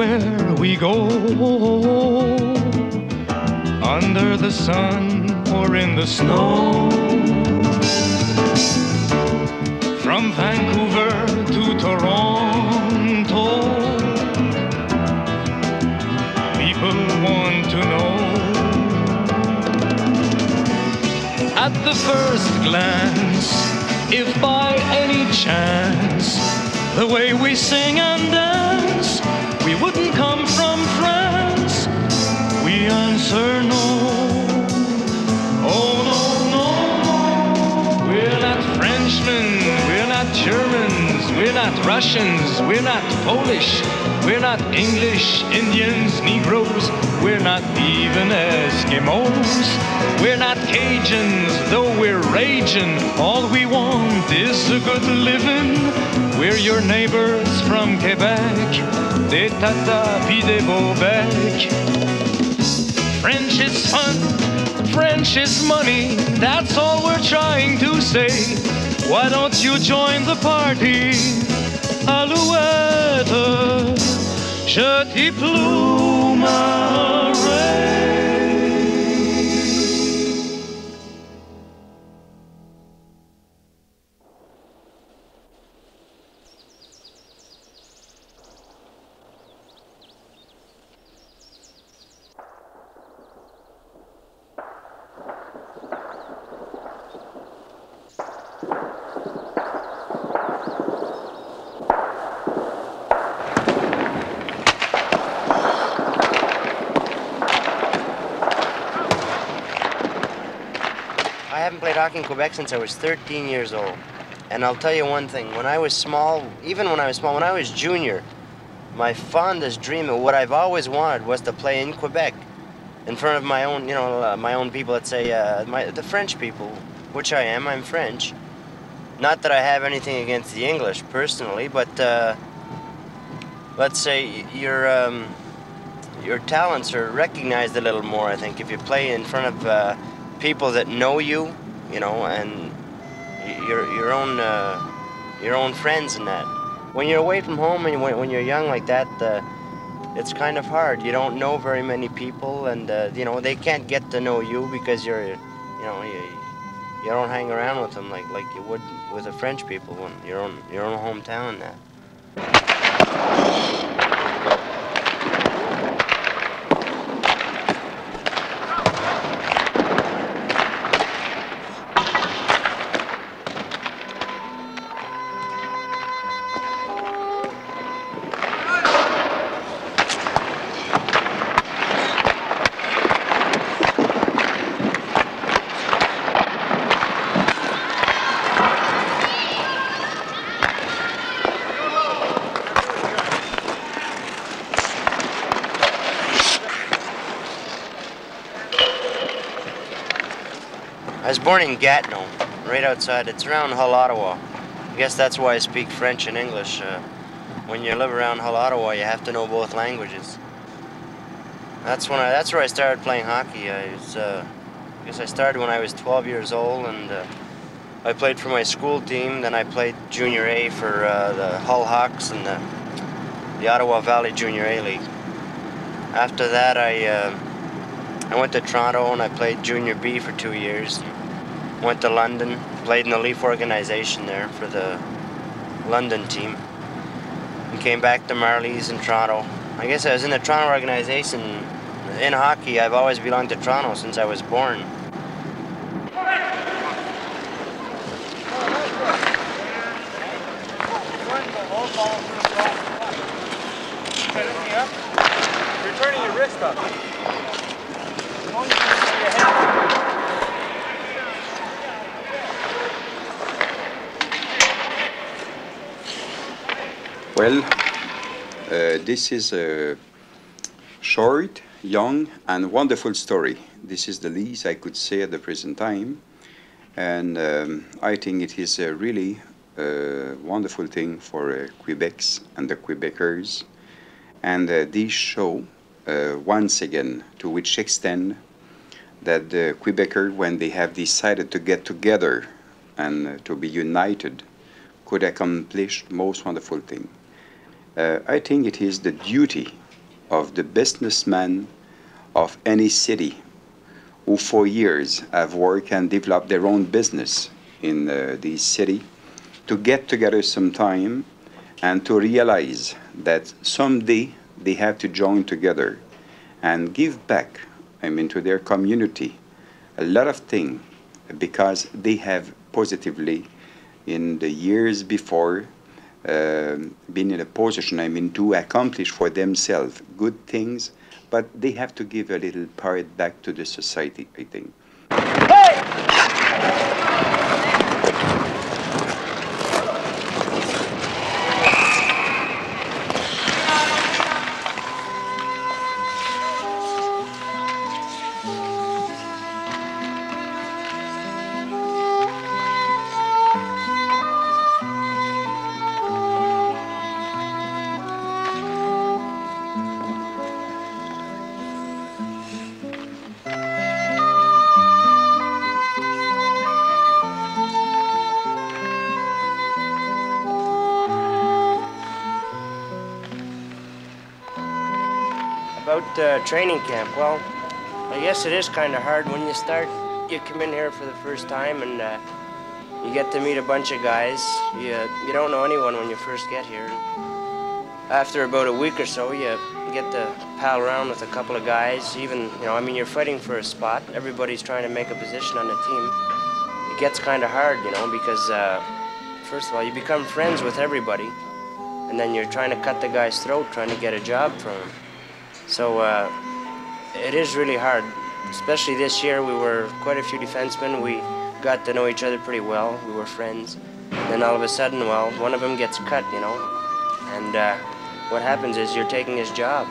everywhere we go, under the sun or in the snow. From Vancouver to Toronto, people want to know. At the first glance, if by any chance the way we sing and dance, we wouldn't come from France, we answer no. Oh no, no, no, we're not Frenchmen, we're not Germans, we're not Russians, we're not Polish, we're not English, Indians, Negroes, we're not even Eskimos, we're not Cajuns, though we're raging, all we want is a good living. We're your neighbors from Quebec, des tatas pis des beaux-becs. French is fun, French is money, that's all we're trying to say. Why don't you join the party? Alouette, je t'y plumerai. I haven't played hockey in Quebec since I was 13 years old. And I'll tell you one thing, when I was small, even when I was junior, my fondest dream of what I've always wanted was to play in Quebec in front of my own, my own people, let's say, the French people, which I am, I'm French. Not that I have anything against the English personally, but let's say your talents are recognized a little more, I think, if you play in front of people that know you, and your own friends and that. When you're away from home and when you're young like that, it's kind of hard. You don't know very many people, and they can't get to know you because you don't hang around with them like you would with the French people in your own hometown and that. I was born in Gatineau, right outside. It's around Hull, Ottawa. I guess that's why I speak French and English. When you live around Hull, Ottawa, you have to know both languages. That's where I started playing hockey. I guess I started when I was 12 years old, and I played for my school team. Then I played Junior A for the Hull Hawks and the Ottawa Valley Junior A League. After that, I went to Toronto and I played Junior B for 2 years. Went to London, played in the Leaf organization there for the London team. And came back to Marlies in Toronto. I guess I was in the Toronto organization. In hockey, I've always belonged to Toronto since I was born. You're turning your wrist up. Well, this is a short, young, and wonderful story. This is the least I could say at the present time. And I think it is a really wonderful thing for Quebecs and the Quebecers. And this show, once again, to which extent that the Quebecers, when they have decided to get together and to be united, could accomplish most wonderful thing. I think it is the duty of the businessmen of any city who for years have worked and developed their own business in the city to get together sometime and to realize that someday they have to join together and give back, to their community a lot of things because they have positively in the years before been in a position, to accomplish for themselves good things, but they have to give a little part back to the society, I think. About training camp, well, I guess it is kind of hard when you start. You come in here for the first time and you get to meet a bunch of guys. You don't know anyone when you first get here. After about a week or so, you get to pal around with a couple of guys. Even, you're fighting for a spot. Everybody's trying to make a position on the team. It gets kind of hard, because first of all, you become friends with everybody, and then you're trying to cut the guy's throat, trying to get a job from him. So it is really hard, especially this year. We were quite a few defensemen. We got to know each other pretty well. We were friends. And then all of a sudden, well, one of them gets cut, and what happens is you're taking his job.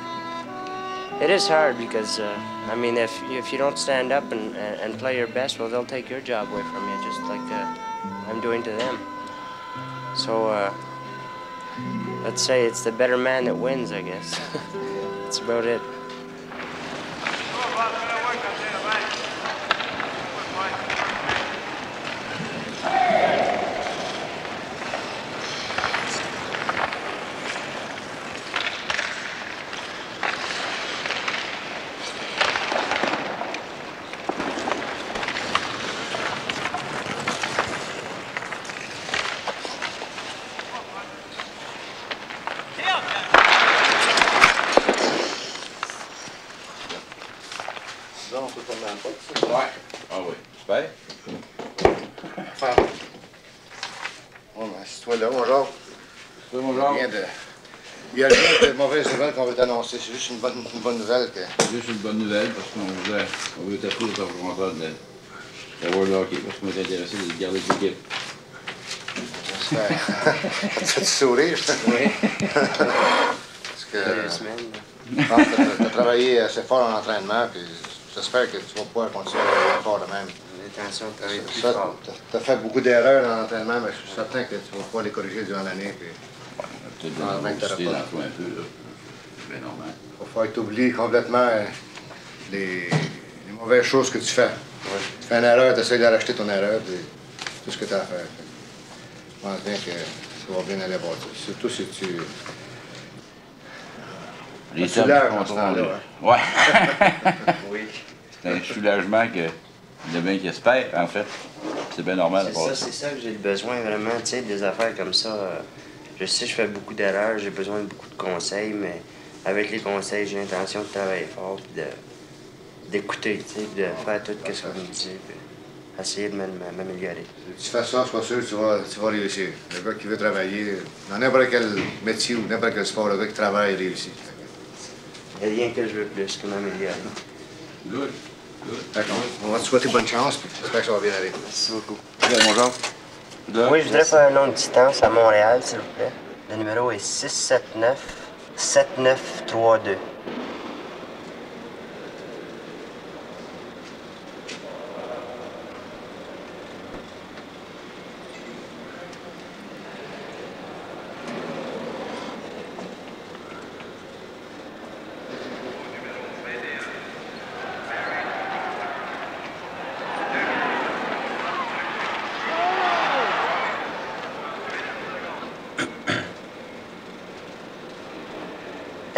It is hard because, if you don't stand up and play your best, well, they'll take your job away from you, just like I'm doing to them. So let's say it's the better man that wins, I guess. That's about it. Il y a rien de mauvaise nouvelle qu'on veut t'annoncer, c'est juste une bonne nouvelle. Juste une bonne nouvelle parce qu'on veut t'appeler pour ton contrat de la World Hockey parce qu'on est intéressé de garder l'équipe. Ça fait du sourire. Oui. Parce que tu as travaillé assez fort en entraînement, puis j'espère que tu vas pouvoir continuer à travailler fort de même. L'intention de travailler plus fort. Tu as fait beaucoup d'erreurs en entraînement, mais je suis certain que tu vas pouvoir les corriger durant l'année. Peut-être de l'université dans le coin un peu, là. C'est bien normal. Il va falloir que tu oublies complètement les mauvaises choses que tu fais. Ouais. Tu fais une erreur, tu essaies de racheter ton erreur, puis tout ce que tu as à faire. Je pense bien que ça va bien aller voir. Surtout si tu... Les soulages en ce temps-là. Ouais. Oui. C'est un soulagement que le bien qui espère, en fait. C'est bien normal. C'est ça que j'ai besoin, vraiment, tu sais, des affaires comme ça. Je sais, je fais beaucoup d'erreurs, j'ai besoin de beaucoup de conseils, mais avec les conseils, j'ai l'intention de travailler fort, puis d'écouter, tu sais, de faire tout ce qu'on me dit, puis essayer de m'améliorer. Si tu fais ça, je suis pas sûr que tu vas réussir. Le gars qui veut travailler dans n'importe quel métier ou n'importe quel sport, le gars qui travaille réussit. Il n'y a rien que je veux plus que m'améliorer. Good. D'accord. On va te souhaiter bonne chance, puis j'espère que ça va bien aller. Merci beaucoup. Bonjour. Oui, je voudrais faire un long distance à Montréal, s'il vous plaît. Le numéro est 679-7932.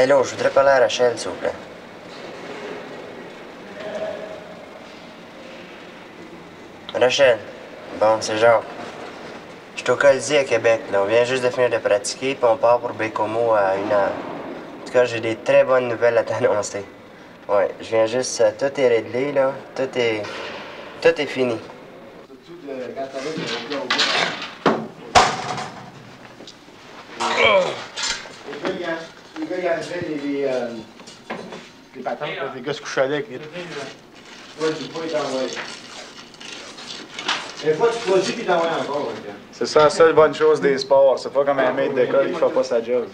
Hello, je voudrais parler à Rachel, s'il vous plaît. Rachel, bon, c'est Jacques. Je suis au Colisée à Québec, là. On vient juste de finir de pratiquer, puis on part pour Bécomo à 1h. En tout cas, j'ai des très bonnes nouvelles à t'annoncer. Ouais, je viens juste... tout est réglé, là. Tout est fini. Les gars, ils enlevaient les patentes, les gars se couchaient avec. Ouais, tu peux t'envoyer. Des fois, tu produis puis t'envoies encore. C'est ça la seule bonne chose des sports. C'est pas comme un maître d'école qui fait pas sa job.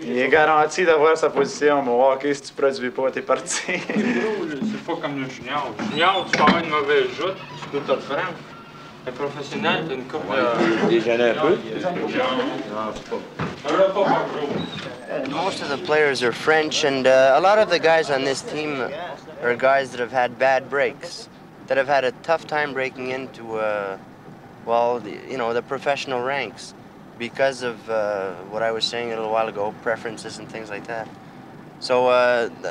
Il est garanti d'avoir sa position, mais au hockey, si tu produis pas, t'es parti. C'est pas comme le junior. Le junior, tu peux avoir une mauvaise joute, tu peux te le prendre. Le professionnel, t'as une coupe de... Déjeuner un peu. Most of the players are French, and a lot of the guys on this team are guys that have had bad breaks, that have had a tough time breaking into, well, the professional ranks because of what I was saying a little while ago, preferences and things like that. So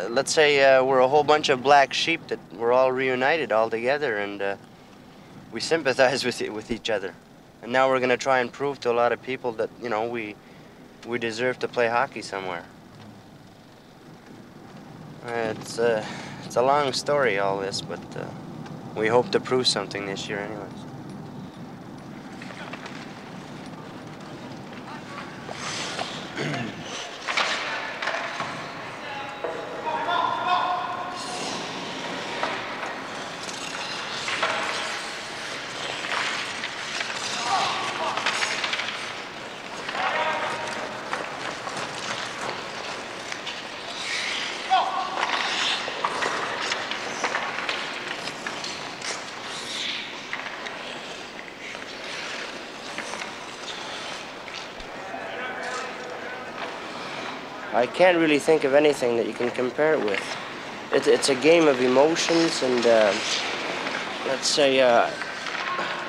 let's say we're a whole bunch of black sheep that we're all reunited all together, and we sympathize with each other. And now we're going to try and prove to a lot of people that, we deserve to play hockey somewhere. It's a long story, all this, but we hope to prove something this year anyways. I can't really think of anything that you can compare it with. It's a game of emotions and, let's say,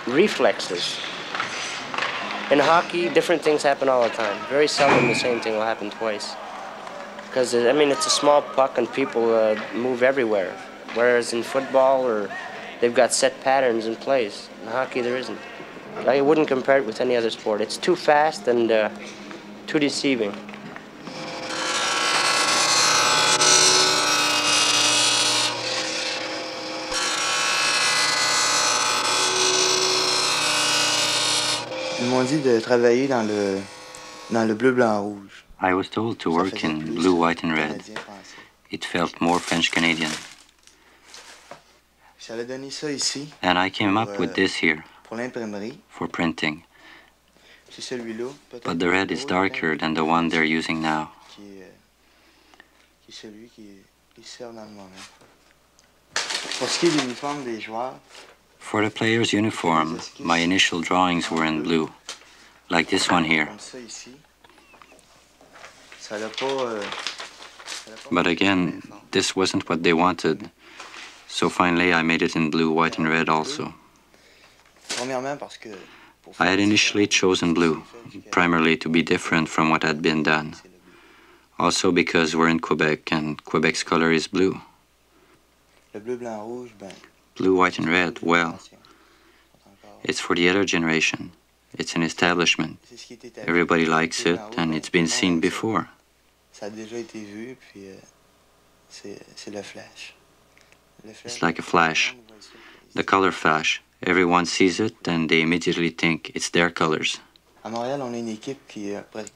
reflexes. In hockey, different things happen all the time. Very seldom the same thing will happen twice. Because, it's a small puck and people move everywhere. Whereas in football, they've got set patterns in place. In hockey, there isn't. I wouldn't compare it with any other sport. It's too fast and too deceiving. Ils m'ont dit de travailler dans le bleu, blanc, rouge. I was told to work in blue, white, and red. It felt more French-Canadian. J'allais donner ça ici. And I came up with this here Pour l'imprimerie. for printing. C'est celui-là. But the red is darker than the one they're using now. Qui est celui qui sert dans le moment. Pour ce qui est de l'uniforme des joueurs. For the player's uniform, my initial drawings were in blue, like this one here. But again, this wasn't what they wanted, so finally I made it in blue, white, and red also. I had initially chosen blue, primarily to be different from what had been done. Also because we're in Quebec, and Quebec's color is blue. Blue, white, and red, well, it's for the other generation. It's an establishment. Everybody likes it, and it's been seen before. It's like a flash, the color flash. Everyone sees it, and they immediately think it's their colors.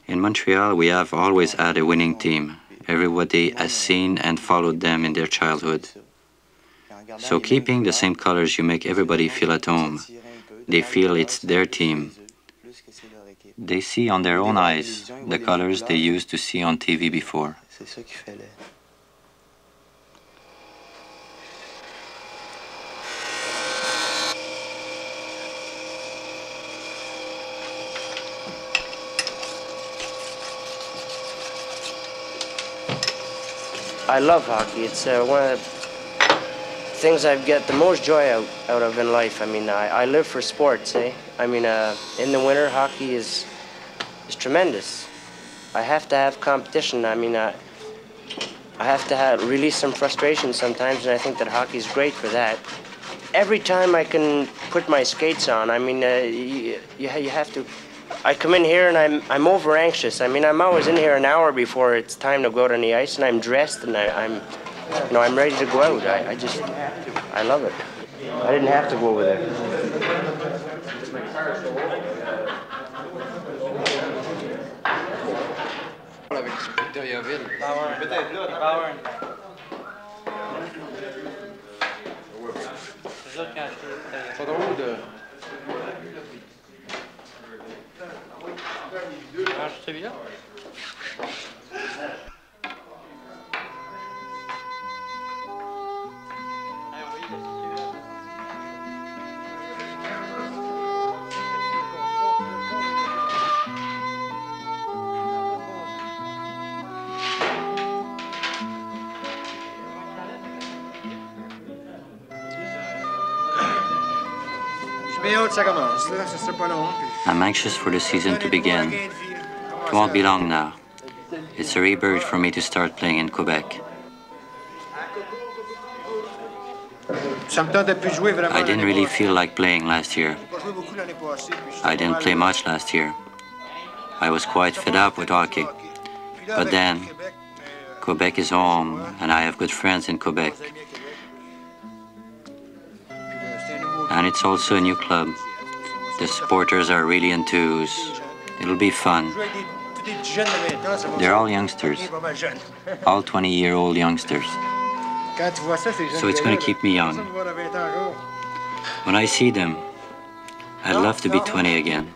In Montreal, we have always had a winning team. Everybody has seen and followed them in their childhood. So keeping the same colors, you make everybody feel at home. They feel it's their team. They see on their own eyes the colors they used to see on TV before. I love hockey. It's one of the things I get the most joy out of in life. I live for sports, eh? In the winter, hockey is tremendous. I have to have competition. I mean, I have to release some frustration sometimes, and I think that hockey's great for that. Every time I can put my skates on, I mean, you have to. I come in here and I'm over anxious. I mean, I'm always in here an hour before it's time to go out on the ice, and I'm dressed and I'm ready to go out. I love it. I didn't have to go over there. Pas drôle de... Range celui-là? I'm anxious for the season to begin. It won't be long now. It's a rebirth for me to start playing in Quebec. I didn't really feel like playing last year. I didn't play much last year. I was quite fed up with hockey. But then, Quebec is home, and I have good friends in Quebec. And it's also a new club. The supporters are really enthused. It'll be fun. They're all youngsters. All 20-year-old youngsters. So it's going to keep me young. When I see them, I'd love to be 20 again.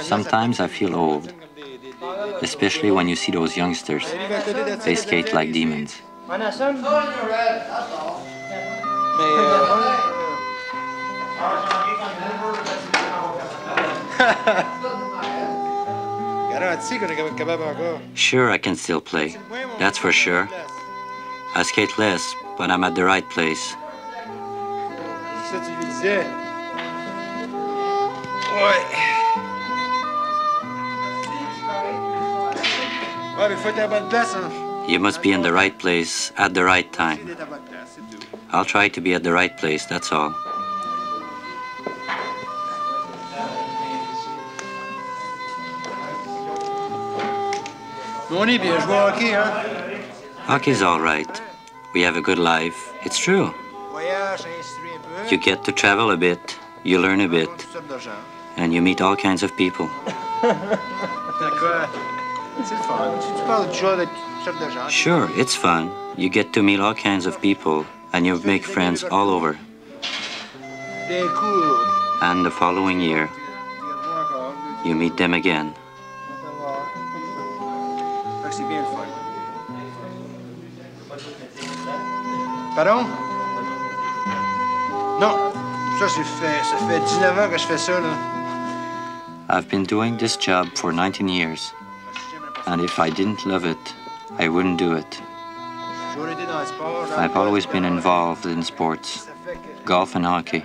Sometimes I feel old, especially when you see those youngsters. They skate like demons. Sure, I can still play. That's for sure. I skate less, but I'm at the right place. You must be in the right place at the right time. I'll try to be at the right place, that's all. Hockey's all right. We have a good life. It's true. You get to travel a bit, you learn a bit, and you meet all kinds of people. Sure, it's fun. You get to meet all kinds of people, and you make friends all over. And the following year, you meet them again. Pardon? Non, ça fait 19 ans que je fais ça, là. I've been doing this job for 19 years. And if I didn't love it, I wouldn't do it. I've always been involved in sports, golf and hockey.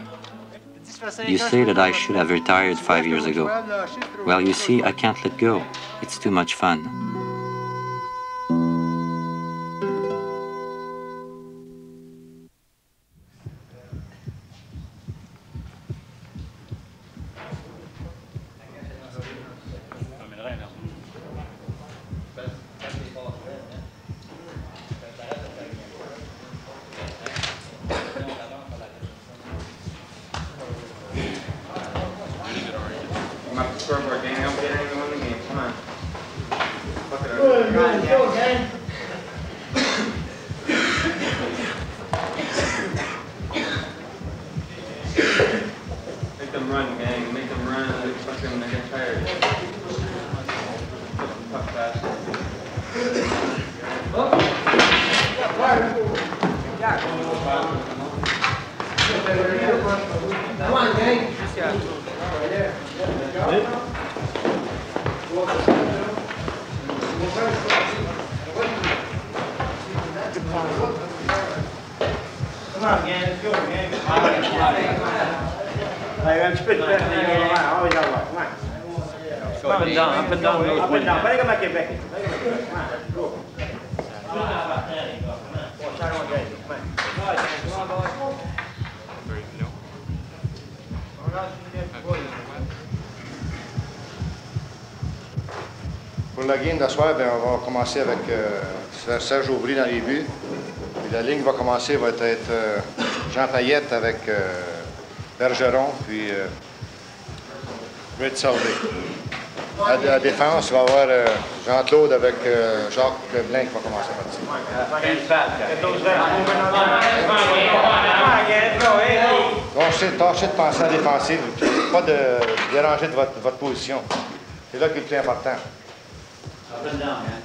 You say that I should have retired 5 years ago. Well, you see, I can't let go. It's too much fun. Un petit peu de place, always got one. Up and down. Pareil comme à Québec. Pour la game d'asseoir, on va commencer avec Serge Aubry dans les buts. Puis la ligne va commencer, va être Jean Payette avec Bergeron, puis Red Sauvé. À la défense, il va y avoir Jean-Claude avec Jacques Blain qui va commencer à partir. Tâchez de penser à la défensive, pas de déranger de votre position. C'est là qui est le plus important. Up and down, man.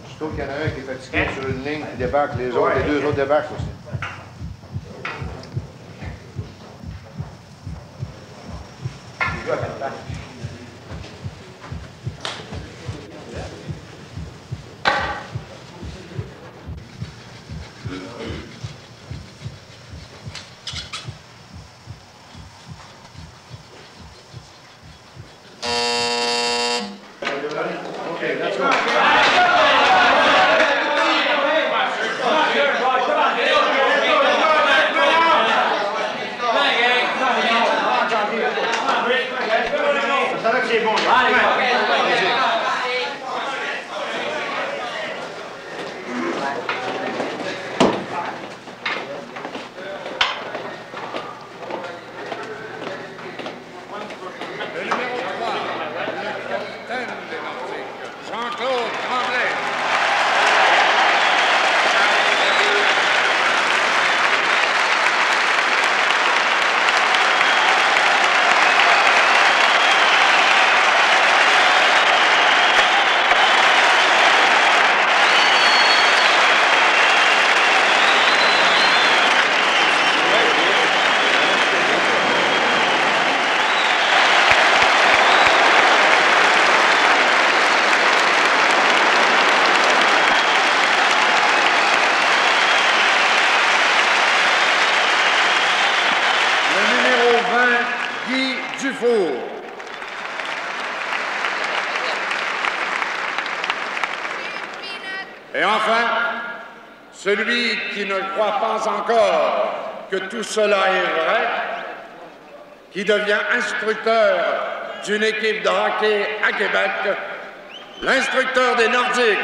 Je trouve qu'il y en a un qui est fatigué sur une ligne qui débarque, les autres, les deux autres débarquent aussi. Et enfin, celui qui ne croit pas encore que tout cela est vrai, qui devient instructeur d'une équipe de hockey à Québec, l'instructeur des Nordiques,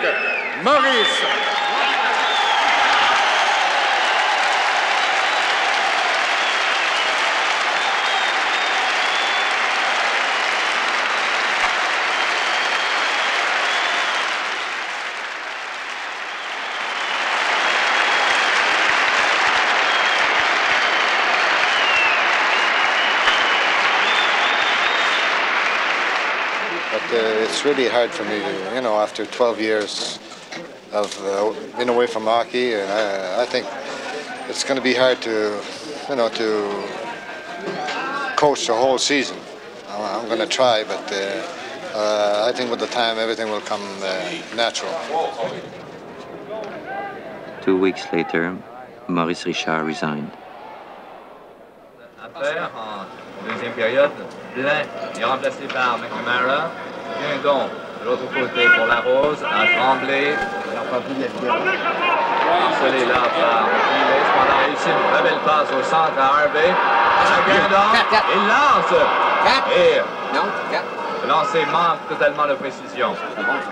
Maurice. It's really hard for me, you know, after 12 years of being away from hockey, and I think it's going to be hard to, you know, to coach the whole season. I'm going to try, but I think with the time everything will come natural. 2 weeks later, Maurice Richard resigned. Après, en deuxième période, Blain est remplacé par McNamara. Guindon, de l'autre côté pour la Rose, à Tremblay. Harcelé là par Privé, cependant réussi une très belle passe au centre à Harvey. À Guindon, il lance. Et le lancer manque totalement de précision.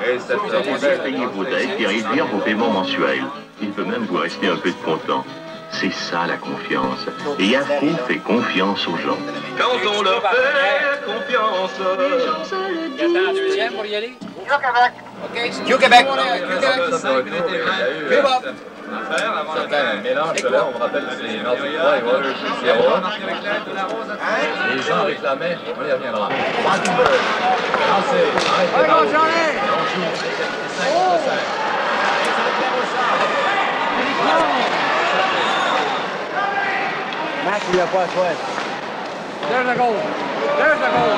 Et cette rondelle... Payez vos dettes et réduire vos paiements mensuels. Il peut même vous rester un peu de comptant. C'est ça la confiance. Et Info fait confiance aux gens. Quand on leur fait confiance. Il y a un deuxième pour y aller? Tout Québec. Il y a eu affaire avant un mélange là, on me rappelle que c'est Nordiques de Québec, les gens réclamaient, on y reviendra. Lancé, arrêtez. On joue, 5-5. Max, il a pas à soi. There's the goal. There's the goal.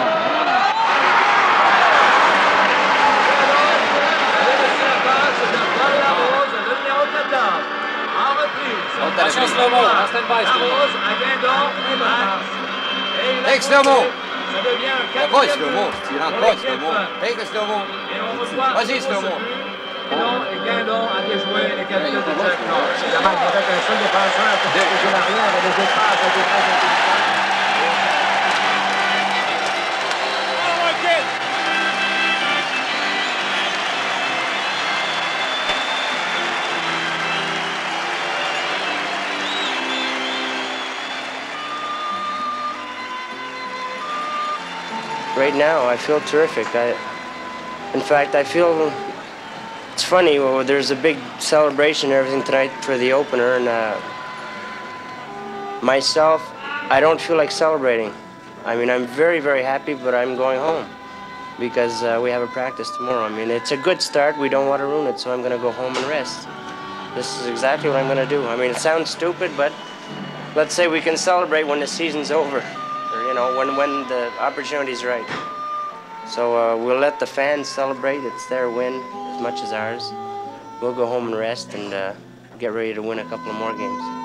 Attention, slow-mo, en stand-by, slow-mo. Take slow-mo. Ça devient un 4e. Pas slow-mo, tu rentres pas slow-mo. Take le slow-mo. Et on reçoit. Vas-y, slow-mo. Et Guindon a déjoué les capitaines de Jack North. C'est dommage avec un seul défenseur pour protéger l'arrière et les espaces à défense intelligente. Right now, I feel terrific. In fact, I feel it's funny. Well, there's a big celebration and everything tonight for the opener, and myself, I don't feel like celebrating. I mean, I'm very, very happy, but I'm going home because we have a practice tomorrow. I mean, it's a good start. We don't want to ruin it, so I'm going to go home and rest. This is exactly what I'm going to do. I mean, it sounds stupid, but let's say we can celebrate when the season's over. You know, when the opportunity's right. So we'll let the fans celebrate. It's their win as much as ours. We'll go home and rest and get ready to win a couple of more games.